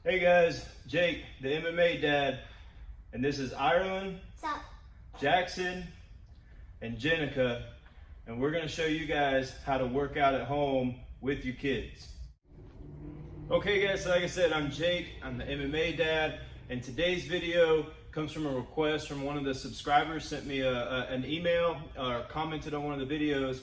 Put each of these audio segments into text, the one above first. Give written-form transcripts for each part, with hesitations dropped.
Hey guys, Jake, the MMA dad, and this is Ireland, Sup? Jackson, and Jenica, and we're gonna show you guys how to work out at home with your kids. Okay guys, so like I said, I'm Jake, I'm the MMA dad, and today's video comes from a request from one of the subscribers, sent me an email or commented on one of the videos,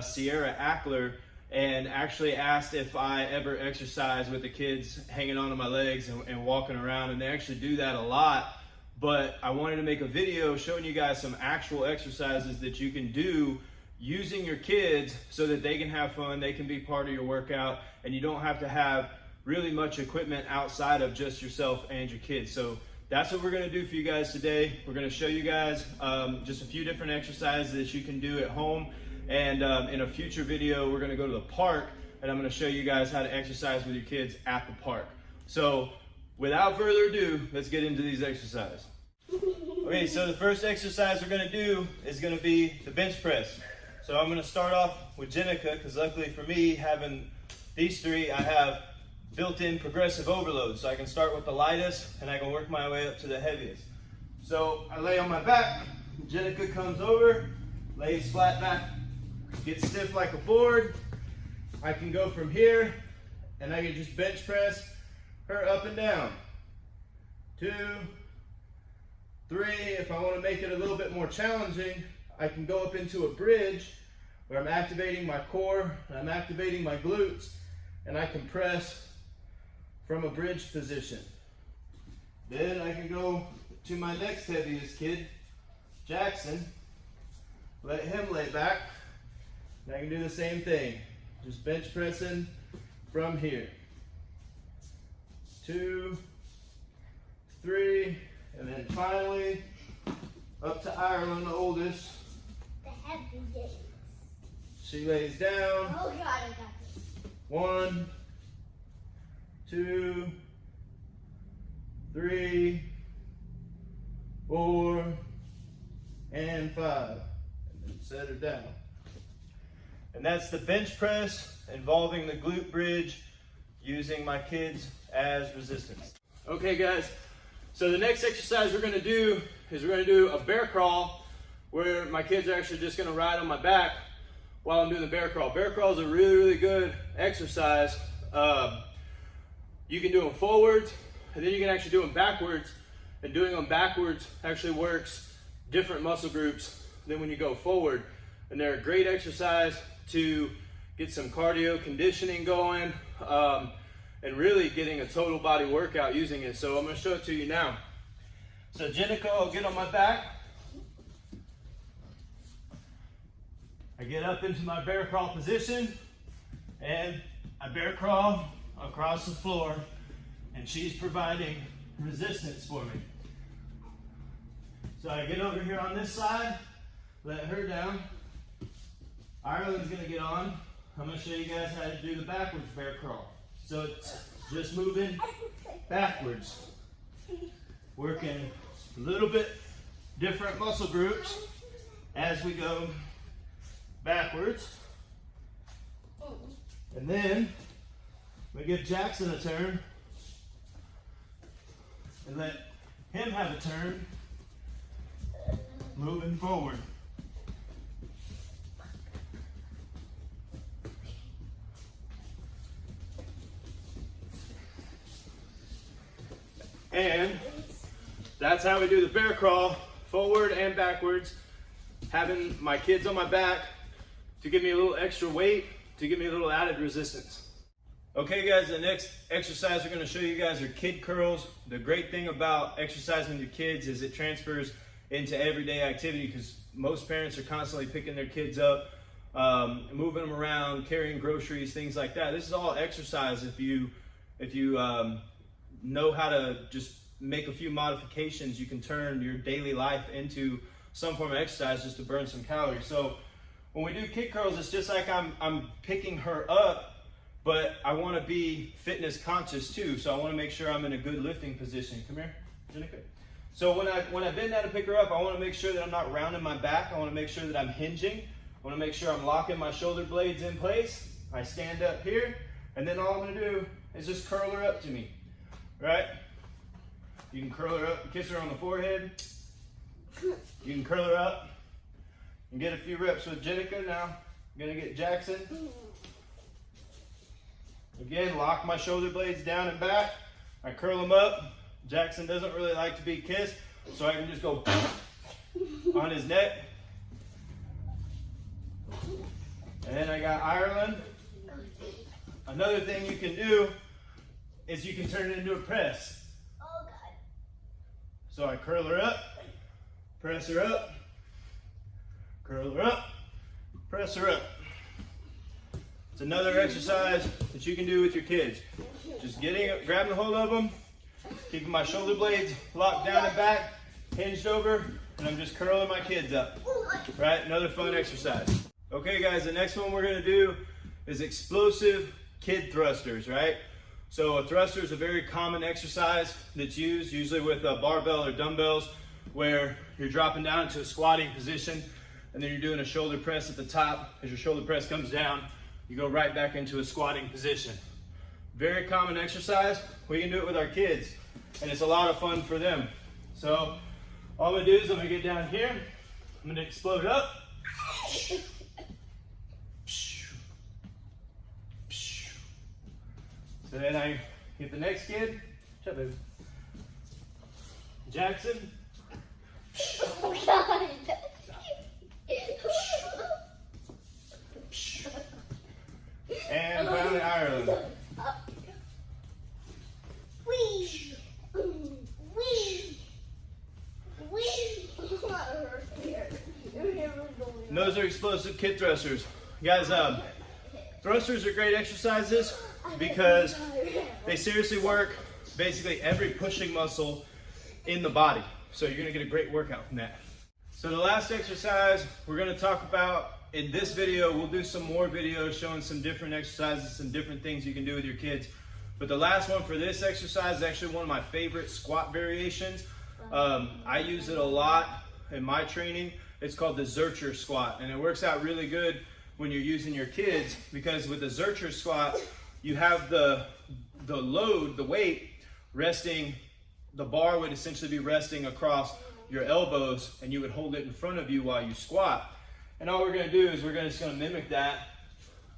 Sierra Ackler, and actually asked if I ever exercise with the kids hanging onto my legs and walking around, and they actually do that a lot. But I wanted to make a video showing you guys some actual exercises that you can do using your kids so that they can have fun, they can be part of your workout, and you don't have to have really much equipment outside of just yourself and your kids. So that's what we're gonna do for you guys today. We're gonna show you guys just a few different exercises that you can do at home. And in a future video, we're gonna go to the park and I'm gonna show you guys how to exercise with your kids at the park. So without further ado, let's get into these exercises. Okay, so the first exercise we're gonna do is gonna be the bench press. So I'm gonna start off with Jenica, because luckily for me, having these three, I have built-in progressive overload. So I can start with the lightest and I can work my way up to the heaviest. So I lay on my back, Jenica comes over, lays flat back, get stiff like a board. I can go from here and I can just bench press her up and down. 2, 3. If I want to make it a little bit more challenging, I can go up into a bridge where I'm activating my core and I'm activating my glutes, and I can press from a bridge position. Then I can go to my next heaviest kid, Jackson, let him lay back. And I can do the same thing, just bench pressing from here. 2, 3, and then finally up to Ireland, the oldest. The heaviest. She lays down. Oh God, I got this. 1, 2, 3, 4, and 5. And then set her down. And that's the bench press involving the glute bridge using my kids as resistance. Okay guys, so the next exercise we're gonna do is we're gonna do a bear crawl where my kids are actually just gonna ride on my back while I'm doing the bear crawl. Bear crawl is a really, really good exercise. You can do them forwards and then you can actually do them backwards, and doing them backwards actually works different muscle groups than when you go forward. And they're a great exercise to get some cardio conditioning going, and really getting a total body workout using it. So I'm gonna show it to you now. So Jenica will get on my back. I get up into my bear crawl position and I bear crawl across the floor, and she's providing resistance for me. So I get over here on this side, let her down. Ireland's gonna get on. I'm gonna show you guys how to do the backwards bear crawl. So it's just moving backwards, working a little bit different muscle groups as we go backwards. And then we give Jackson a turn and let him have a turn moving forward. And that's how we do the bear crawl, forward and backwards, having my kids on my back to give me a little extra weight, to give me a little added resistance. Okay guys, the next exercise we're gonna show you guys are kid curls. The great thing about exercising with your kids is it transfers into everyday activity, because most parents are constantly picking their kids up, moving them around, carrying groceries, things like that. This is all exercise if you know how to just make a few modifications. You can turn your daily life into some form of exercise just to burn some calories. So when we do kid curls, it's just like I'm picking her up, but I want to be fitness conscious too. So I want to make sure I'm in a good lifting position. Come here, Jenica. So when I bend down to pick her up, I want to make sure that I'm not rounding my back. I want to make sure that I'm hinging. I want to make sure I'm locking my shoulder blades in place. I stand up here, and then all I'm going to do is just curl her up to me. right? You can curl her up, kiss her on the forehead. You can curl her up and get a few reps with Jenica. Now I'm gonna get Jackson. Again, lock my shoulder blades down and back. I curl them up. Jackson doesn't really like to be kissed, so I can just go on his neck. And then I got Ireland. Another thing you can do is you can turn it into a press. Oh God. So I curl her up, press her up, curl her up, press her up. It's another exercise that you can do with your kids. Just grabbing a hold of them, keeping my shoulder blades locked down and back, hinged over, and I'm just curling my kids up. Right? Another fun exercise. Okay guys, the next one we're gonna do is explosive kid thrusters, right? So a thruster is a very common exercise that's used usually with a barbell or dumbbells, where you're dropping down into a squatting position and then you're doing a shoulder press at the top. As your shoulder press comes down, you go right back into a squatting position. Very common exercise. We can do it with our kids and it's a lot of fun for them. So all I'm gonna do is I'm gonna get down here, I'm gonna explode up. So then I get the next kid, shut baby. Jackson. Oh God. And finally Ireland. Wee. Wee. Wee. And those are explosive kid thrusters. Guys, thrusters are great exercises because they seriously work basically every pushing muscle in the body. So you're gonna get a great workout from that. So the last exercise we're gonna talk about in this video, we'll do some more videos showing some different exercises, some different things you can do with your kids. But the last one for this exercise is actually one of my favorite squat variations. I use it a lot in my training. It's called the Zercher squat, and it works out really good when you're using your kids, because with the Zercher squat, you have the load, the weight resting, the bar would essentially be resting across your elbows, and you would hold it in front of you while you squat. And all we're gonna do is we're just gonna mimic that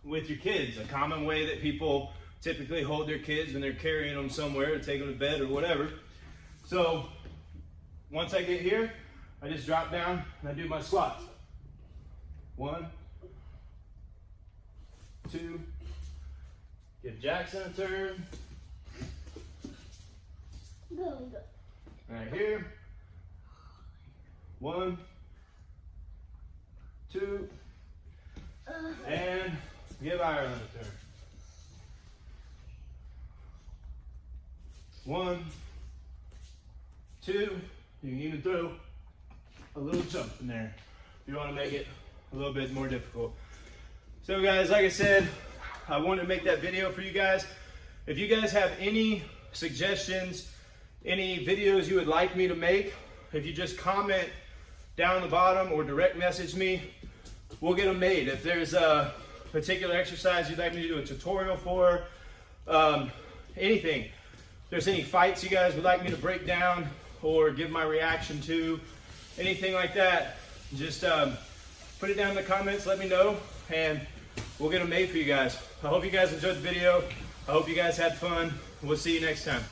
with your kids, a common way that people typically hold their kids when they're carrying them somewhere to take them to bed or whatever. So once I get here, I just drop down and I do my squats. 1, 2, give Jackson a turn. Right here. 1, 2, and give Ireland a turn. 1, 2, you can even throw a little jump in there if you want to make it a little bit more difficult. So guys, like I said, I wanted to make that video for you guys. If you guys have any suggestions, any videos you would like me to make, if you just comment down the bottom or direct message me, we'll get them made. If there's a particular exercise you'd like me to do a tutorial for, anything, if there's any fights you guys would like me to break down or give my reaction to, anything like that, just put it down in the comments, let me know, and we'll get them made for you guys. I hope you guys enjoyed the video. I hope you guys had fun. We'll see you next time.